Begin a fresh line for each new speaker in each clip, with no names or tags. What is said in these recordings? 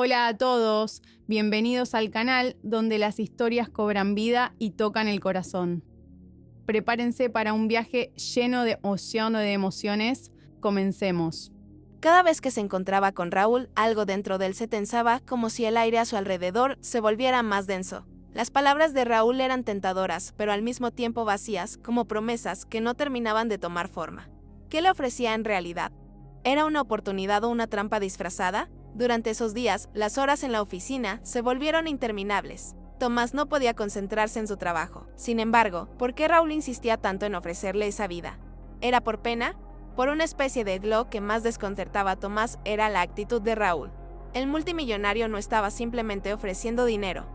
Hola a todos, bienvenidos al canal donde las historias cobran vida y tocan el corazón. Prepárense para un viaje lleno de océano de emociones. Comencemos.
Cada vez que se encontraba con Raúl, algo dentro de él se tensaba, como si el aire a su alrededor se volviera más denso. Las palabras de Raúl eran tentadoras, pero al mismo tiempo vacías, como promesas que no terminaban de tomar forma. ¿Qué le ofrecía en realidad? ¿Era una oportunidad o una trampa disfrazada? Durante esos días, las horas en la oficina se volvieron interminables. Tomás no podía concentrarse en su trabajo. Sin embargo, ¿por qué Raúl insistía tanto en ofrecerle esa vida? ¿Era por pena? Por una especie de lo que más desconcertaba a Tomás era la actitud de Raúl. El multimillonario no estaba simplemente ofreciendo dinero,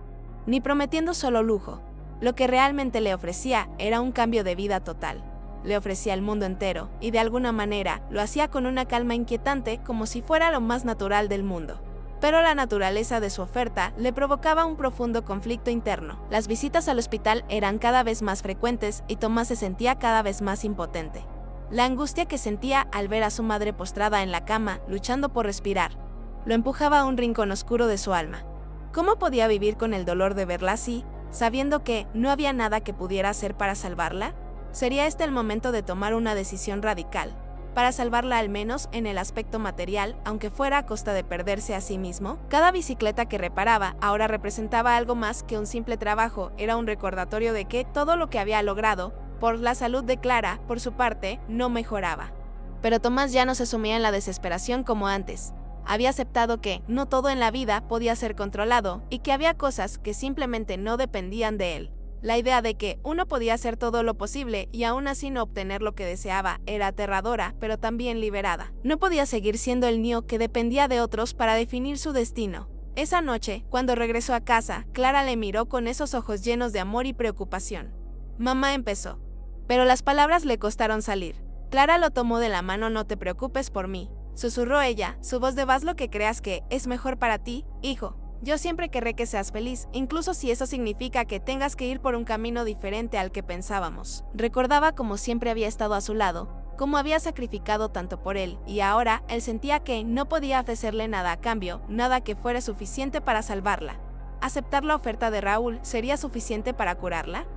ni prometiendo solo lujo. Lo que realmente le ofrecía era un cambio de vida total. Le ofrecía el mundo entero, y de alguna manera lo hacía con una calma inquietante, como si fuera lo más natural del mundo. Pero la naturaleza de su oferta le provocaba un profundo conflicto interno. Las visitas al hospital eran cada vez más frecuentes y Tomás se sentía cada vez más impotente. La angustia que sentía al ver a su madre postrada en la cama, luchando por respirar, lo empujaba a un rincón oscuro de su alma. ¿Cómo podía vivir con el dolor de verla así, sabiendo que no había nada que pudiera hacer para salvarla? ¿Sería este el momento de tomar una decisión radical, para salvarla al menos en el aspecto material, aunque fuera a costa de perderse a sí mismo? Cada bicicleta que reparaba ahora representaba algo más que un simple trabajo, era un recordatorio de que todo lo que había logrado, por la salud de Clara, por su parte, no mejoraba. Pero Tomás ya no se sumía en la desesperación como antes. Había aceptado que no todo en la vida podía ser controlado y que había cosas que simplemente no dependían de él. La idea de que uno podía hacer todo lo posible y aún así no obtener lo que deseaba era aterradora, pero también liberada. No podía seguir siendo el niño que dependía de otros para definir su destino. Esa noche, cuando regresó a casa, Clara le miró con esos ojos llenos de amor y preocupación. Mamá empezó, pero las palabras le costaron salir. Clara lo tomó de la mano. No te preocupes por mí, susurró ella, su voz de haz lo que creas que es mejor para ti, hijo. Yo siempre querré que seas feliz, incluso si eso significa que tengas que ir por un camino diferente al que pensábamos. Recordaba cómo siempre había estado a su lado, cómo había sacrificado tanto por él, y ahora él sentía que no podía ofrecerle nada a cambio, nada que fuera suficiente para salvarla. ¿Aceptar la oferta de Raúl sería suficiente para curarla?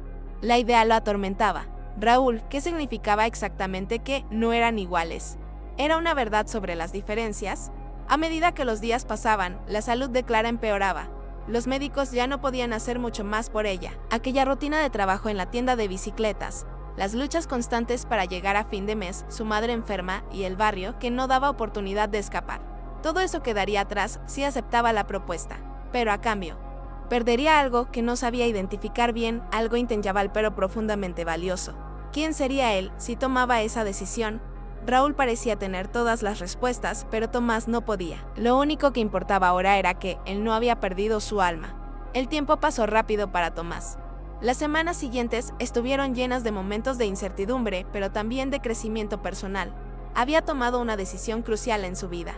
La idea lo atormentaba. Raúl, ¿qué significaba exactamente que no eran iguales? ¿Era una verdad sobre las diferencias? A medida que los días pasaban, la salud de Clara empeoraba. Los médicos ya no podían hacer mucho más por ella. Aquella rutina de trabajo en la tienda de bicicletas, las luchas constantes para llegar a fin de mes, su madre enferma y el barrio que no daba oportunidad de escapar. Todo eso quedaría atrás si aceptaba la propuesta. Pero a cambio, perdería algo que no sabía identificar bien, algo intangible pero profundamente valioso. ¿Quién sería él si tomaba esa decisión? Raúl parecía tener todas las respuestas, pero Tomás no podía. Lo único que importaba ahora era que él no había perdido su alma. El tiempo pasó rápido para Tomás. Las semanas siguientes estuvieron llenas de momentos de incertidumbre, pero también de crecimiento personal. Había tomado una decisión crucial en su vida.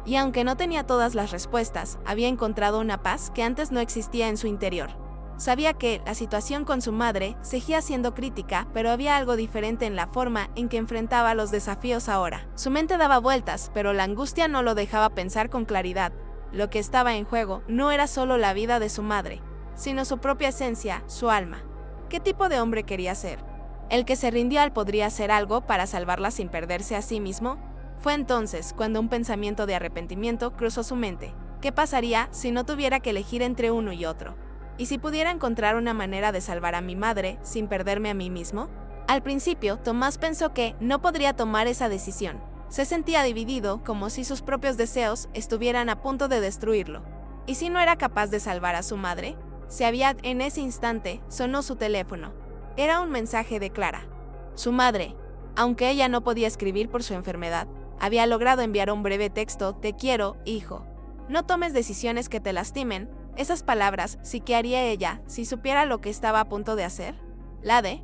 Y aunque no tenía todas las respuestas, había encontrado una paz que antes no existía en su interior. Sabía que la situación con su madre seguía siendo crítica, pero había algo diferente en la forma en que enfrentaba los desafíos ahora. Su mente daba vueltas, pero la angustia no lo dejaba pensar con claridad. Lo que estaba en juego no era solo la vida de su madre, sino su propia esencia, su alma. ¿Qué tipo de hombre quería ser? ¿El que se rindió al podría hacer algo para salvarla sin perderse a sí mismo? Fue entonces cuando un pensamiento de arrepentimiento cruzó su mente. ¿Qué pasaría si no tuviera que elegir entre uno y otro? ¿Y si pudiera encontrar una manera de salvar a mi madre sin perderme a mí mismo? Al principio, Tomás pensó que no podría tomar esa decisión. Se sentía dividido, como si sus propios deseos estuvieran a punto de destruirlo. ¿Y si no era capaz de salvar a su madre? En ese instante, sonó su teléfono. Era un mensaje de Clara. Su madre, aunque ella no podía escribir por su enfermedad, había logrado enviar un breve texto: te quiero, hijo. No tomes decisiones que te lastimen. Esas palabras, ¿sí qué haría ella si supiera lo que estaba a punto de hacer?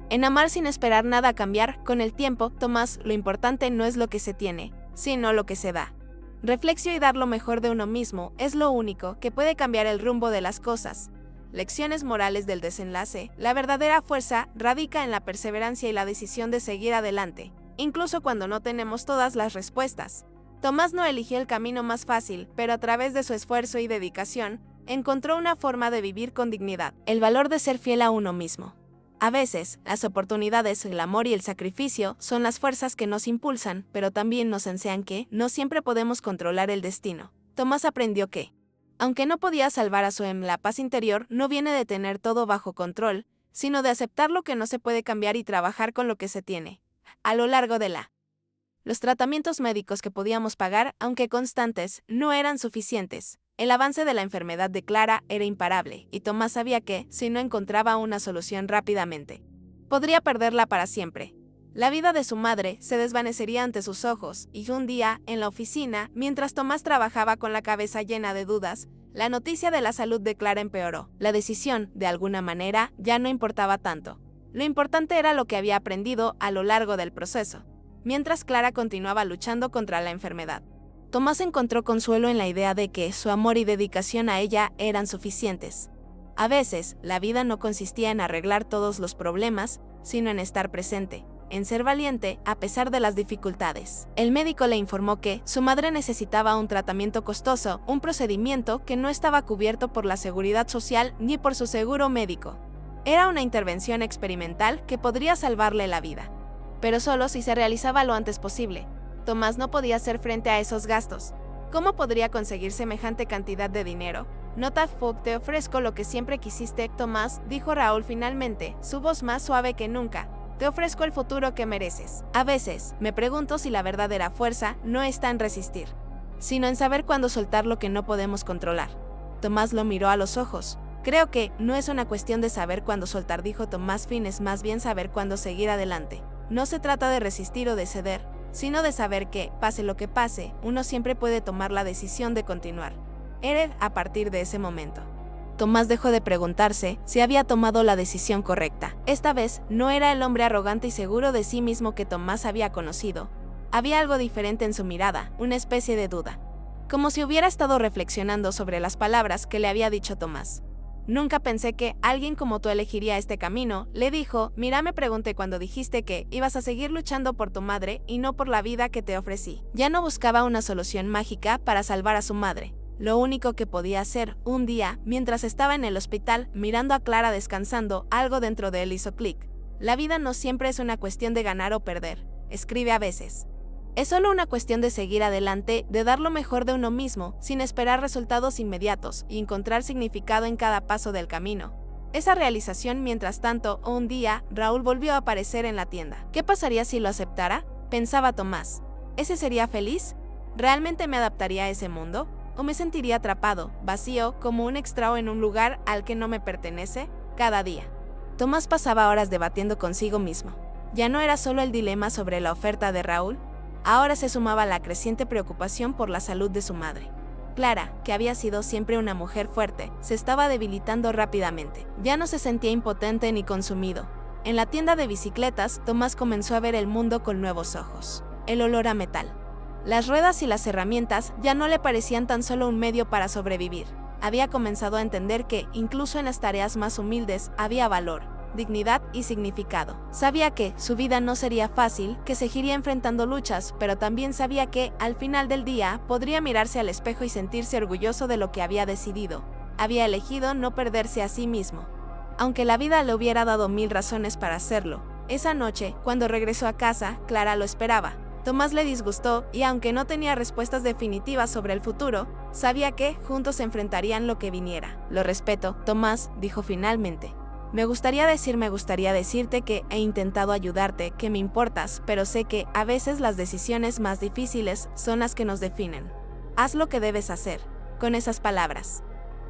En amar sin esperar nada a cambiar. Con el tiempo, Tomás, lo importante no es lo que se tiene, sino lo que se da. Reflexión y dar lo mejor de uno mismo es lo único que puede cambiar el rumbo de las cosas. Lecciones morales del desenlace. La verdadera fuerza radica en la perseverancia y la decisión de seguir adelante, incluso cuando no tenemos todas las respuestas. Tomás no eligió el camino más fácil, pero a través de su esfuerzo y dedicación, encontró una forma de vivir con dignidad, el valor de ser fiel a uno mismo. A veces, las oportunidades, el amor y el sacrificio son las fuerzas que nos impulsan, pero también nos enseñan que no siempre podemos controlar el destino. Tomás aprendió que, aunque no podía salvar a su la paz interior no viene de tener todo bajo control, sino de aceptar lo que no se puede cambiar y trabajar con lo que se tiene. A lo largo de los tratamientos médicos que podíamos pagar, aunque constantes, no eran suficientes. El avance de la enfermedad de Clara era imparable, y Tomás sabía que, si no encontraba una solución rápidamente, podría perderla para siempre. La vida de su madre se desvanecería ante sus ojos, y un día, en la oficina, mientras Tomás trabajaba con la cabeza llena de dudas, la noticia de la salud de Clara empeoró. La decisión, de alguna manera, ya no importaba tanto. Lo importante era lo que había aprendido a lo largo del proceso, mientras Clara continuaba luchando contra la enfermedad. Tomás encontró consuelo en la idea de que su amor y dedicación a ella eran suficientes. A veces, la vida no consistía en arreglar todos los problemas, sino en estar presente, en ser valiente a pesar de las dificultades. El médico le informó que su madre necesitaba un tratamiento costoso, un procedimiento que no estaba cubierto por la seguridad social ni por su seguro médico. Era una intervención experimental que podría salvarle la vida, pero solo si se realizaba lo antes posible. Tomás no podía hacer frente a esos gastos. ¿Cómo podría conseguir semejante cantidad de dinero? No te ofrezco lo que siempre quisiste, Tomás, dijo Raúl finalmente, su voz más suave que nunca. Te ofrezco el futuro que mereces. A veces, me pregunto si la verdadera fuerza no está en resistir, sino en saber cuándo soltar lo que no podemos controlar. Tomás lo miró a los ojos. Creo que no es una cuestión de saber cuándo soltar, dijo Tomás Finn, es más bien saber cuándo seguir adelante. No se trata de resistir o de ceder, sino de saber que, pase lo que pase, uno siempre puede tomar la decisión de continuar. Era a partir de ese momento. Tomás dejó de preguntarse si había tomado la decisión correcta. Esta vez no era el hombre arrogante y seguro de sí mismo que Tomás había conocido. Había algo diferente en su mirada, una especie de duda. Como si hubiera estado reflexionando sobre las palabras que le había dicho Tomás. Nunca pensé que alguien como tú elegiría este camino, le dijo. Mira, me pregunté cuando dijiste que ibas a seguir luchando por tu madre y no por la vida que te ofrecí. Ya no buscaba una solución mágica para salvar a su madre. Lo único que podía hacer, un día, mientras estaba en el hospital, mirando a Clara descansando, algo dentro de él hizo clic. La vida no siempre es una cuestión de ganar o perder, escribe a veces. Es solo una cuestión de seguir adelante, de dar lo mejor de uno mismo, sin esperar resultados inmediatos, y encontrar significado en cada paso del camino. Esa realización, mientras tanto, un día, Raúl volvió a aparecer en la tienda. ¿Qué pasaría si lo aceptara? Pensaba Tomás. ¿Ese sería feliz? ¿Realmente me adaptaría a ese mundo? ¿O me sentiría atrapado, vacío, como un extraño en un lugar al que no me pertenece? Cada día. Tomás pasaba horas debatiendo consigo mismo. Ya no era solo el dilema sobre la oferta de Raúl, ahora se sumaba la creciente preocupación por la salud de su madre. Clara, que había sido siempre una mujer fuerte, se estaba debilitando rápidamente. Ya no se sentía impotente ni consumido. En la tienda de bicicletas, Tomás comenzó a ver el mundo con nuevos ojos. El olor a metal. Las ruedas y las herramientas ya no le parecían tan solo un medio para sobrevivir. Había comenzado a entender que, incluso en las tareas más humildes, había valor, dignidad y significado. Sabía que su vida no sería fácil, que seguiría enfrentando luchas, pero también sabía que, al final del día, podría mirarse al espejo y sentirse orgulloso de lo que había decidido. Había elegido no perderse a sí mismo. Aunque la vida le hubiera dado 1000 razones para hacerlo. Esa noche, cuando regresó a casa, Clara lo esperaba. Tomás le disgustó y, aunque no tenía respuestas definitivas sobre el futuro, sabía que juntos enfrentarían lo que viniera. Lo respeto, Tomás, dijo finalmente. Me gustaría decirte que he intentado ayudarte, que me importas, pero sé que a veces las decisiones más difíciles son las que nos definen. Haz lo que debes hacer. Con esas palabras,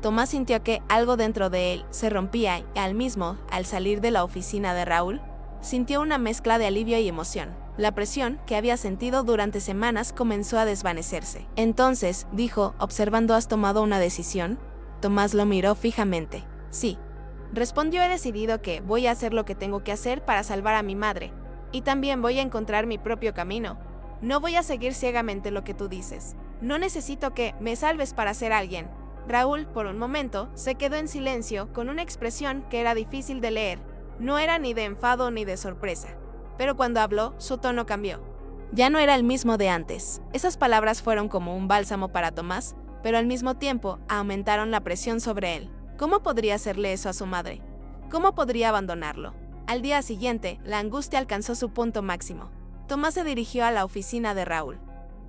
Tomás sintió que algo dentro de él se rompía y al salir de la oficina de Raúl, sintió una mezcla de alivio y emoción. La presión que había sentido durante semanas comenzó a desvanecerse. Entonces, dijo, observando, ¿has tomado una decisión? Tomás lo miró fijamente. Sí. Respondió, he decidido que voy a hacer lo que tengo que hacer para salvar a mi madre. Y también voy a encontrar mi propio camino. No voy a seguir ciegamente lo que tú dices. No necesito que me salves para ser alguien. Raúl, por un momento, se quedó en silencio con una expresión que era difícil de leer. No era ni de enfado ni de sorpresa. Pero cuando habló, su tono cambió. Ya no era el mismo de antes. Esas palabras fueron como un bálsamo para Tomás, pero al mismo tiempo aumentaron la presión sobre él. ¿Cómo podría hacerle eso a su madre? ¿Cómo podría abandonarlo? Al día siguiente, la angustia alcanzó su punto máximo. Tomás se dirigió a la oficina de Raúl.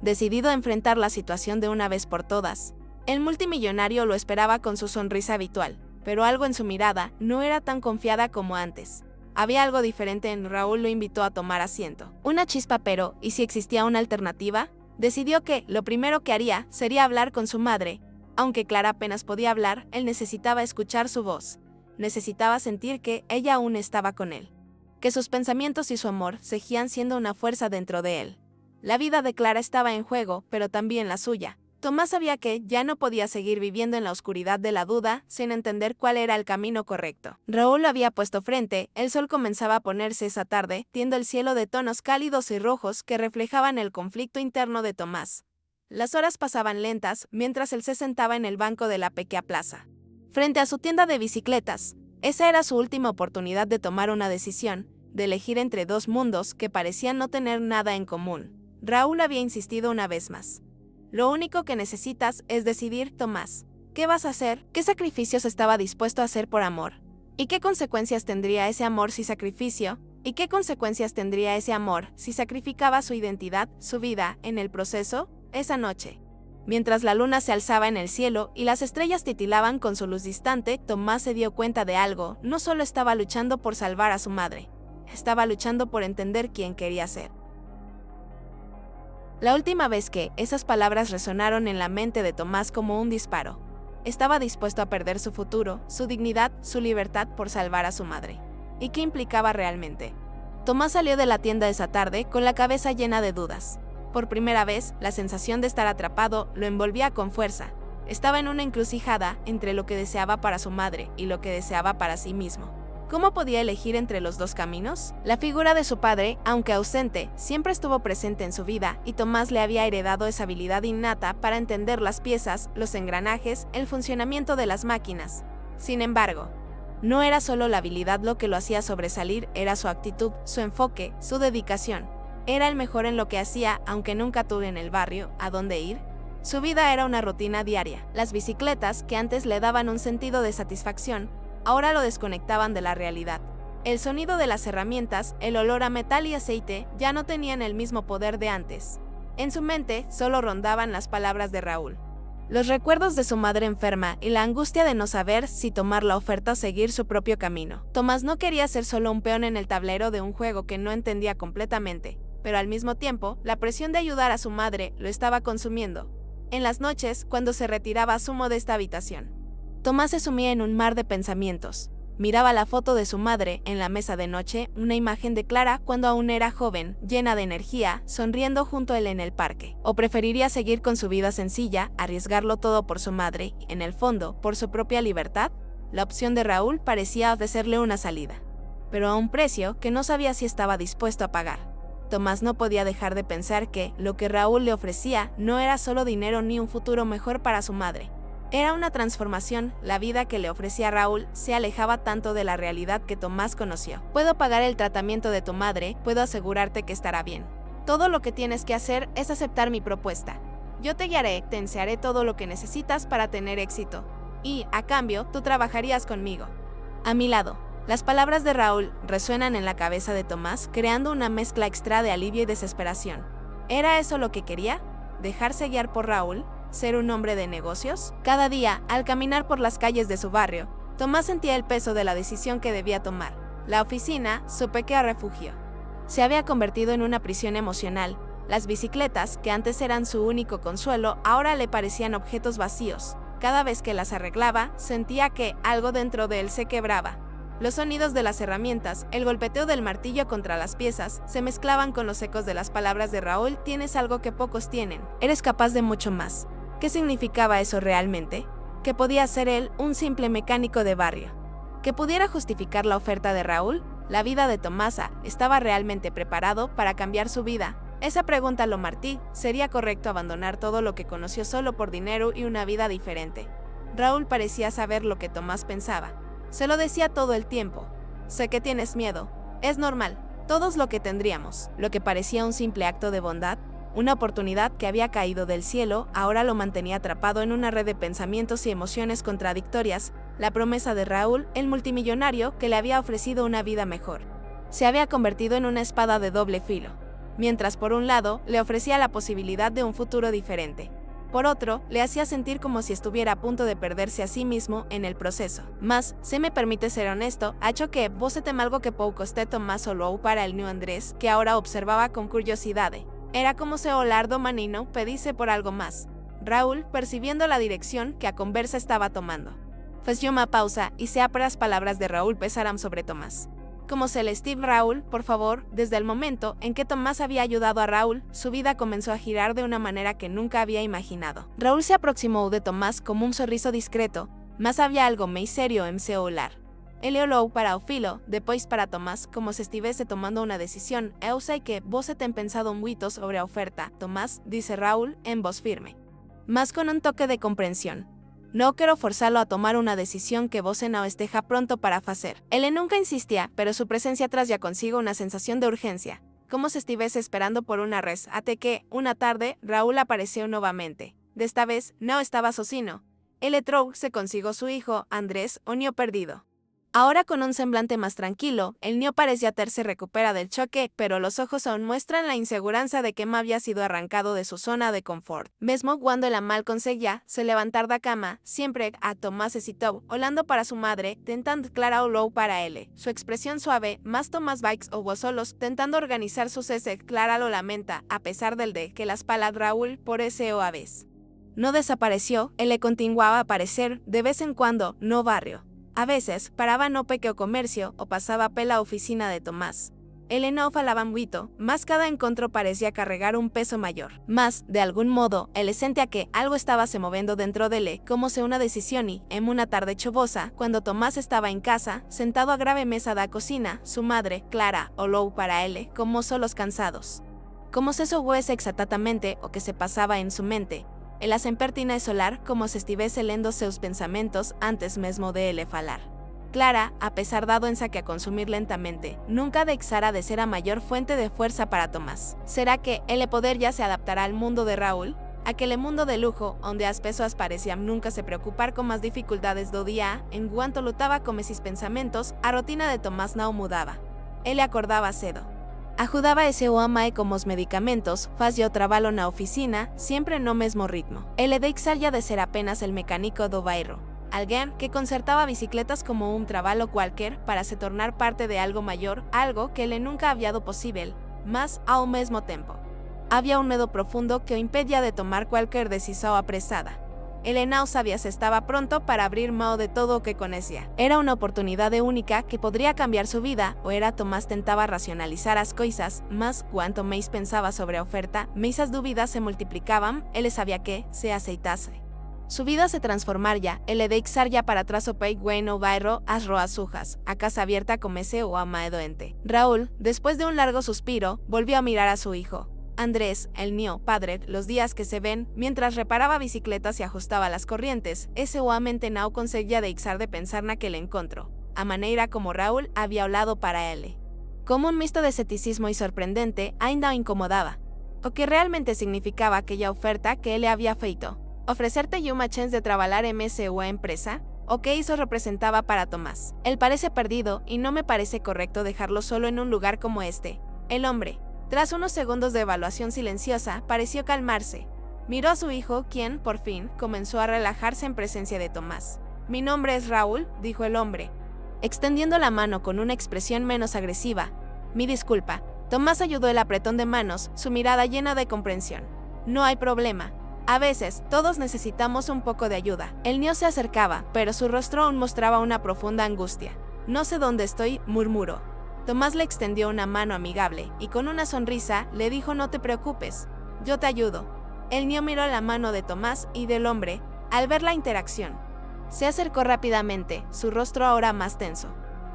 Decidido a enfrentar la situación de una vez por todas, el multimillonario lo esperaba con su sonrisa habitual, pero algo en su mirada no era tan confiada como antes. Había algo diferente en Raúl. Lo invitó a tomar asiento. Una chispa, pero, ¿y si existía una alternativa? Decidió que lo primero que haría sería hablar con su madre. Aunque Clara apenas podía hablar, él necesitaba escuchar su voz. Necesitaba sentir que ella aún estaba con él. Que sus pensamientos y su amor seguían siendo una fuerza dentro de él. La vida de Clara estaba en juego, pero también la suya. Tomás sabía que ya no podía seguir viviendo en la oscuridad de la duda, sin entender cuál era el camino correcto. Raúl lo había puesto frente. El sol comenzaba a ponerse esa tarde, tiendo el cielo de tonos cálidos y rojos que reflejaban el conflicto interno de Tomás. Las horas pasaban lentas, mientras él se sentaba en el banco de la pequeña plaza, frente a su tienda de bicicletas. Esa era su última oportunidad de tomar una decisión, de elegir entre dos mundos que parecían no tener nada en común. Raúl había insistido una vez más. Lo único que necesitas es decidir, Tomás. ¿Qué vas a hacer? ¿Qué sacrificios estaba dispuesto a hacer por amor? ¿Y qué consecuencias tendría ese amor si sacrificio? ¿Y qué consecuencias tendría ese amor si sacrificaba su identidad, su vida, en el proceso? Esa noche, mientras la luna se alzaba en el cielo y las estrellas titilaban con su luz distante, Tomás se dio cuenta de algo. No solo estaba luchando por salvar a su madre, estaba luchando por entender quién quería ser. La última vez que esas palabras resonaron en la mente de Tomás como un disparo, estaba dispuesto a perder su futuro, su dignidad, su libertad por salvar a su madre. ¿Y qué implicaba realmente? Tomás salió de la tienda esa tarde con la cabeza llena de dudas. Por primera vez, la sensación de estar atrapado lo envolvía con fuerza. Estaba en una encrucijada entre lo que deseaba para su madre y lo que deseaba para sí mismo. ¿Cómo podía elegir entre los dos caminos? La figura de su padre, aunque ausente, siempre estuvo presente en su vida, y Tomás le había heredado esa habilidad innata para entender las piezas, los engranajes, el funcionamiento de las máquinas. Sin embargo, no era solo la habilidad lo que lo hacía sobresalir, era su actitud, su enfoque, su dedicación. Era el mejor en lo que hacía, aunque nunca tuvo en el barrio a dónde ir. Su vida era una rutina diaria. Las bicicletas, que antes le daban un sentido de satisfacción, ahora lo desconectaban de la realidad. El sonido de las herramientas, el olor a metal y aceite, ya no tenían el mismo poder de antes. En su mente solo rondaban las palabras de Raúl. Los recuerdos de su madre enferma y la angustia de no saber si tomar la oferta o seguir su propio camino. Tomás no quería ser solo un peón en el tablero de un juego que no entendía completamente, pero al mismo tiempo, la presión de ayudar a su madre lo estaba consumiendo. En las noches, cuando se retiraba a su modesta habitación, Tomás se sumía en un mar de pensamientos. Miraba la foto de su madre en la mesa de noche, una imagen de Clara cuando aún era joven, llena de energía, sonriendo junto a él en el parque. O preferiría seguir con su vida sencilla, arriesgarlo todo por su madre, y, en el fondo, por su propia libertad. La opción de Raúl parecía ofrecerle una salida, pero a un precio que no sabía si estaba dispuesto a pagar. Tomás no podía dejar de pensar que lo que Raúl le ofrecía no era solo dinero ni un futuro mejor para su madre. Era una transformación. La vida que le ofrecía Raúl se alejaba tanto de la realidad que Tomás conoció. Puedo pagar el tratamiento de tu madre, puedo asegurarte que estará bien. Todo lo que tienes que hacer es aceptar mi propuesta. Yo te guiaré, te enseñaré todo lo que necesitas para tener éxito. Y, a cambio, tú trabajarías conmigo, a mi lado. Las palabras de Raúl resuenan en la cabeza de Tomás, creando una mezcla extra de alivio y desesperación. ¿Era eso lo que quería? ¿Dejarse guiar por Raúl? ¿Ser un hombre de negocios? Cada día, al caminar por las calles de su barrio, Tomás sentía el peso de la decisión que debía tomar. La oficina, su pequeño refugio, se había convertido en una prisión emocional. Las bicicletas, que antes eran su único consuelo, ahora le parecían objetos vacíos. Cada vez que las arreglaba, sentía que algo dentro de él se quebraba. Los sonidos de las herramientas, el golpeteo del martillo contra las piezas, se mezclaban con los ecos de las palabras de Raúl. Tienes algo que pocos tienen. Eres capaz de mucho más. ¿Qué significaba eso realmente? ¿Que podía ser él un simple mecánico de barrio? ¿Que pudiera justificar la oferta de Raúl? La vida de Tomasa, ¿estaba realmente preparado para cambiar su vida? Esa pregunta lo martí. ¿Sería correcto abandonar todo lo que conoció solo por dinero y una vida diferente? Raúl parecía saber lo que Tomás pensaba. Se lo decía todo el tiempo. Sé que tienes miedo. Es normal. todos lo que tendríamos. Lo que parecía un simple acto de bondad, una oportunidad que había caído del cielo, ahora lo mantenía atrapado en una red de pensamientos y emociones contradictorias, la promesa de Raúl, el multimillonario, que le había ofrecido una vida mejor. Se había convertido en una espada de doble filo. Mientras por un lado, le ofrecía la posibilidad de un futuro diferente. Por otro, le hacía sentir como si estuviera a punto de perderse a sí mismo en el proceso. Mas, se me permite ser honesto, ha hecho que você tem algo que pouco costé Tomás olhou para el new Andrés, que ahora observaba con curiosidad. Era como se Olardo Manino pedise por algo más. Raúl, percibiendo la dirección que a conversa estaba tomando, fació una pausa y se las palabras de Raúl pesaran sobre Tomás. Como se le Steve Raúl, por favor, desde el momento en que Tomás había ayudado a Raúl, su vida comenzó a girar de una manera que nunca había imaginado. Raúl se aproximó de Tomás como un sorriso discreto, mas había algo más serio en seu olhar. Ele olhou para o filo, depois para Tomás, como se estivese tomando una decisión. Eu sei que você tem pensado muito sobre a oferta, Tomás, dice Raúl en voz firme, mas con un toque de comprensión. No quiero forzarlo a tomar una decisión que você no esteja pronto para hacer. Él nunca insistía, pero su presencia traía consigo una sensación de urgencia, como si estuviese esperando por una res, hasta que, una tarde, Raúl apareció nuevamente. De esta vez, no estaba sozinho. Él trouxe consigo su hijo, Andrés, o niño perdido. Ahora con un semblante más tranquilo, el niño parecía se recupera del choque, pero los ojos aún muestran la inseguranza de que me había sido arrancado de su zona de confort. Mesmo cuando la mal conseguía se levantar da cama, siempre a Tomás hesitó, olhando para su madre, tentando clara olhou para él. Su expresión suave, más Tomás Bikes o vos solos, tentando organizar su cese, Clara lo lamenta, a pesar del de que las palabras Raúl por ese o a vez. No desapareció, él le continuaba a aparecer, de vez en cuando, no barrio. A veces, paraba no pequeño comercio o pasaba pela oficina de Tomás. Él no falaba muito, mas cada encontro parecía cargar un peso mayor. Mas, de algún modo, él sentía que algo estaba se moviendo dentro de él, como se una decisión y, en una tarde chuvosa, cuando Tomás estaba en casa, sentado a grave mesa da cocina, su madre, Clara, olhou para él, como solos cansados. Como se soubese exactamente o que se pasaba en su mente. Él se empertina solar como si estuviese lendo seus pensamientos antes mesmo de él falar. Clara, a pesar dado en saque a consumir lentamente, nunca dejara de ser a mayor fuente de fuerza para Tomás. ¿Será que el poder ya se adaptará al mundo de Raúl? Aquel mundo de lujo, donde as pessoas parecían nunca se preocupar con más dificultades do día, en cuanto lutaba con sus pensamientos, a rotina de Tomás no mudaba. Él acordaba cedo. Ajudaba ese o amae como os medicamentos, fazia o trabalho na oficina, siempre no mesmo ritmo. El deixaria de ser apenas el mecánico do bairro. Alguien que concertaba bicicletas como un trabajo cualquier para se tornar parte de algo mayor, algo que él nunca había dado posible, mas ao mesmo tiempo. Había un miedo profundo que o impedía de tomar cualquier decisión apresada. Él no sabía si estaba pronto para abrir mão de todo o que conocía. Era una oportunidad única que podría cambiar su vida, o era Tomás tentaba racionalizar as coisas, mas cuanto máis pensaba sobre a oferta, máis as dúvidas se multiplicaban, él sabía que, se aceitase, su vida se transformaría, él deixaría para atrás o pei bueno bairro, as roas sujas, a casa abierta como ese o ama doente. Raúl, después de un largo suspiro, volvió a mirar a su hijo. Andrés, el niño, padre, los días que se ven, mientras reparaba bicicletas y ajustaba las corrientes, ese oamente no conseguía deixar de pensar naquele encontro, a maneira como Raúl había hablado para él. Como un mixto de escepticismo y sorprendente, ainda o incomodaba. O que realmente significaba aquella oferta que él le había feito. Ofrecerte una chance de trabajar en esa empresa, o qué eso representaba para Tomás. Él parece perdido y no me parece correcto dejarlo solo en un lugar como este. El hombre, tras unos segundos de evaluación silenciosa, pareció calmarse. Miró a su hijo, quien, por fin, comenzó a relajarse en presencia de Tomás. Mi nombre es Raúl, dijo el hombre, extendiendo la mano con una expresión menos agresiva. Mi disculpa. Tomás ayudó el apretón de manos, su mirada llena de comprensión. No hay problema. A veces, todos necesitamos un poco de ayuda. El niño se acercaba, pero su rostro aún mostraba una profunda angustia. No sé dónde estoy, murmuró. Tomás le extendió una mano amigable, y con una sonrisa, le dijo no te preocupes, yo te ayudo. El niño miró la mano de Tomás y del hombre, al ver la interacción. Se acercó rápidamente, su rostro ahora más tenso.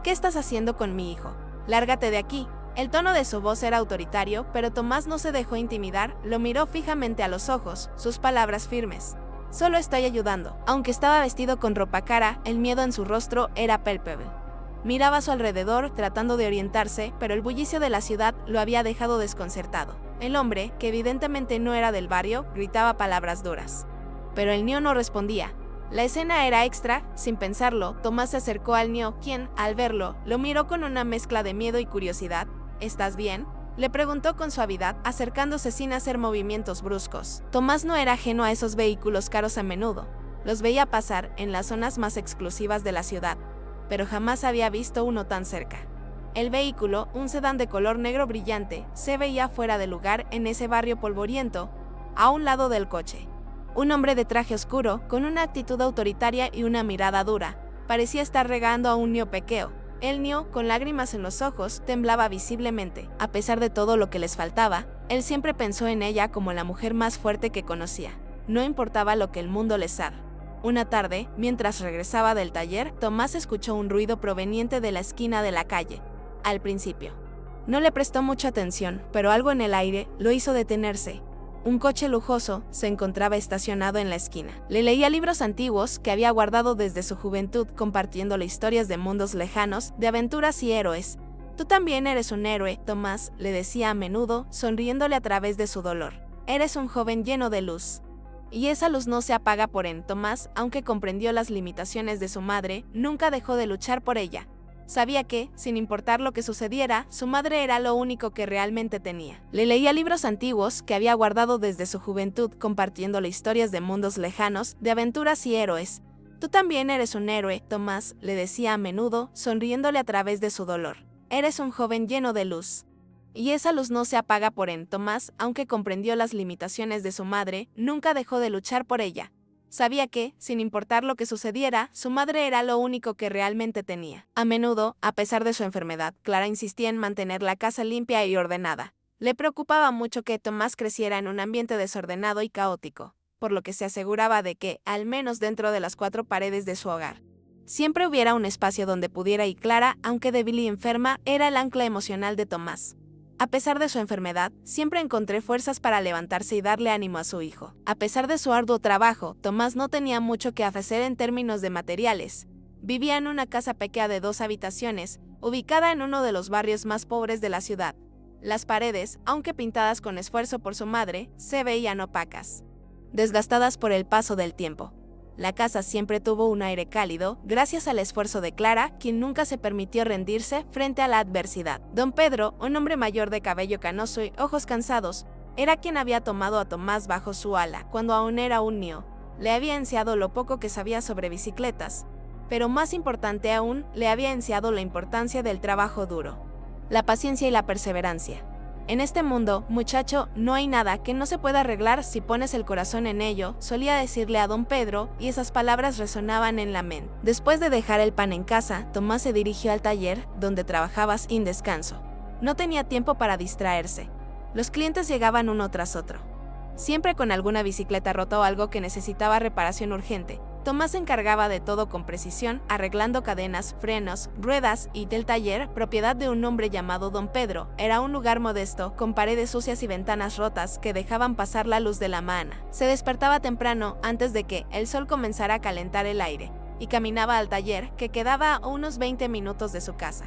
¿Qué estás haciendo con mi hijo? Lárgate de aquí. El tono de su voz era autoritario, pero Tomás no se dejó intimidar, lo miró fijamente a los ojos, sus palabras firmes. Solo estoy ayudando. Aunque estaba vestido con ropa cara, el miedo en su rostro era palpable. Miraba a su alrededor tratando de orientarse, pero el bullicio de la ciudad lo había dejado desconcertado. El hombre, que evidentemente no era del barrio, gritaba palabras duras. Pero el niño no respondía. La escena era extra. Sin pensarlo, Tomás se acercó al niño, quien, al verlo, lo miró con una mezcla de miedo y curiosidad. ¿Estás bien?, le preguntó con suavidad, acercándose sin hacer movimientos bruscos. Tomás no era ajeno a esos vehículos caros a menudo. Los veía pasar en las zonas más exclusivas de la ciudad, pero jamás había visto uno tan cerca. El vehículo, un sedán de color negro brillante, se veía fuera de lugar en ese barrio polvoriento, a un lado del coche. Un hombre de traje oscuro, con una actitud autoritaria y una mirada dura, parecía estar regando a un niño pequeño. El niño, con lágrimas en los ojos, temblaba visiblemente. A pesar de todo lo que les faltaba, él siempre pensó en ella como la mujer más fuerte que conocía. No importaba lo que el mundo les haga. Una tarde, mientras regresaba del taller, Tomás escuchó un ruido proveniente de la esquina de la calle. Al principio, no le prestó mucha atención, pero algo en el aire lo hizo detenerse. Un coche lujoso se encontraba estacionado en la esquina. Le leía libros antiguos que había guardado desde su juventud, compartiéndole historias de mundos lejanos, de aventuras y héroes. Tú también eres un héroe, Tomás, le decía a menudo, sonriéndole a través de su dolor. Eres un joven lleno de luz. Y esa luz no se apaga por en Tomás, aunque comprendió las limitaciones de su madre, nunca dejó de luchar por ella. Sabía que, sin importar lo que sucediera, su madre era lo único que realmente tenía. Le leía libros antiguos que había guardado desde su juventud, compartiéndole historias de mundos lejanos, de aventuras y héroes. Tú también eres un héroe, Tomás, le decía a menudo, sonriéndole a través de su dolor. Eres un joven lleno de luz. Y esa luz no se apaga por en Tomás, aunque comprendió las limitaciones de su madre, nunca dejó de luchar por ella. Sabía que, sin importar lo que sucediera, su madre era lo único que realmente tenía. A menudo, a pesar de su enfermedad, Clara insistía en mantener la casa limpia y ordenada. Le preocupaba mucho que Tomás creciera en un ambiente desordenado y caótico, por lo que se aseguraba de que, al menos dentro de las 4 paredes de su hogar, siempre hubiera un espacio donde pudiera ir. Clara, aunque débil y enferma, era el ancla emocional de Tomás. A pesar de su enfermedad, siempre encontré fuerzas para levantarse y darle ánimo a su hijo. A pesar de su arduo trabajo, Tomás no tenía mucho que ofrecer en términos de materiales. Vivía en una casa pequeña de 2 habitaciones, ubicada en uno de los barrios más pobres de la ciudad. Las paredes, aunque pintadas con esfuerzo por su madre, se veían opacas, desgastadas por el paso del tiempo. La casa siempre tuvo un aire cálido, gracias al esfuerzo de Clara, quien nunca se permitió rendirse frente a la adversidad. Don Pedro, un hombre mayor de cabello canoso y ojos cansados, era quien había tomado a Tomás bajo su ala cuando aún era un niño. Le había enseñado lo poco que sabía sobre bicicletas, pero más importante aún, le había enseñado la importancia del trabajo duro, la paciencia y la perseverancia. En este mundo, muchacho, no hay nada que no se pueda arreglar si pones el corazón en ello, solía decirle a don Pedro, y esas palabras resonaban en la mente. Después de dejar el pan en casa, Tomás se dirigió al taller, donde trabajaba sin descanso. No tenía tiempo para distraerse. Los clientes llegaban uno tras otro, siempre con alguna bicicleta rota o algo que necesitaba reparación urgente. Tomás se encargaba de todo con precisión, arreglando cadenas, frenos, ruedas y del taller, propiedad de un hombre llamado don Pedro. Era un lugar modesto, con paredes sucias y ventanas rotas que dejaban pasar la luz de la mañana. Se despertaba temprano, antes de que el sol comenzara a calentar el aire, y caminaba al taller, que quedaba a unos 20 minutos de su casa.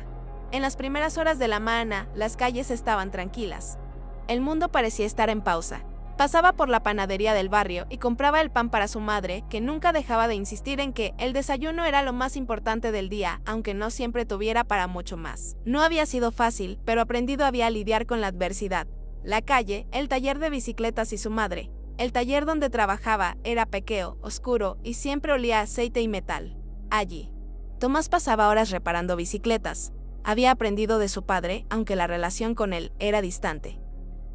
En las primeras horas de la mañana, las calles estaban tranquilas. El mundo parecía estar en pausa. Pasaba por la panadería del barrio y compraba el pan para su madre, que nunca dejaba de insistir en que el desayuno era lo más importante del día, aunque no siempre tuviera para mucho más. No había sido fácil, pero aprendido había a lidiar con la adversidad. La calle, el taller de bicicletas y su madre. El taller donde trabajaba era pequeño, oscuro y siempre olía a aceite y metal. Allí, Tomás pasaba horas reparando bicicletas. Había aprendido de su padre, aunque la relación con él era distante.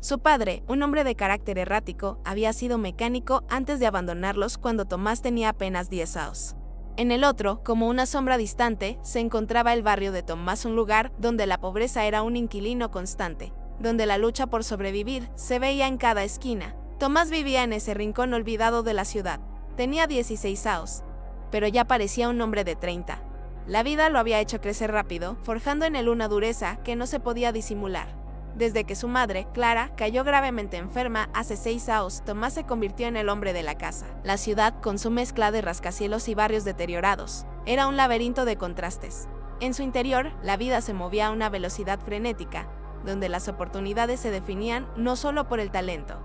Su padre, un hombre de carácter errático, había sido mecánico antes de abandonarlos cuando Tomás tenía apenas 10 años. En el otro, como una sombra distante, se encontraba el barrio de Tomás, un lugar donde la pobreza era un inquilino constante, donde la lucha por sobrevivir se veía en cada esquina. Tomás vivía en ese rincón olvidado de la ciudad. Tenía 16 años, pero ya parecía un hombre de 30. La vida lo había hecho crecer rápido, forjando en él una dureza que no se podía disimular. Desde que su madre, Clara, cayó gravemente enferma hace 6 años, Tomás se convirtió en el hombre de la casa. La ciudad, con su mezcla de rascacielos y barrios deteriorados, era un laberinto de contrastes. En su interior, la vida se movía a una velocidad frenética, donde las oportunidades se definían no solo por el talento,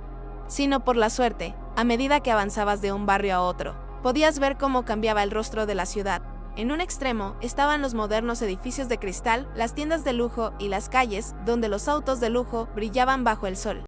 sino por la suerte. A medida que avanzabas de un barrio a otro, podías ver cómo cambiaba el rostro de la ciudad. En un extremo estaban los modernos edificios de cristal, las tiendas de lujo y las calles donde los autos de lujo brillaban bajo el sol.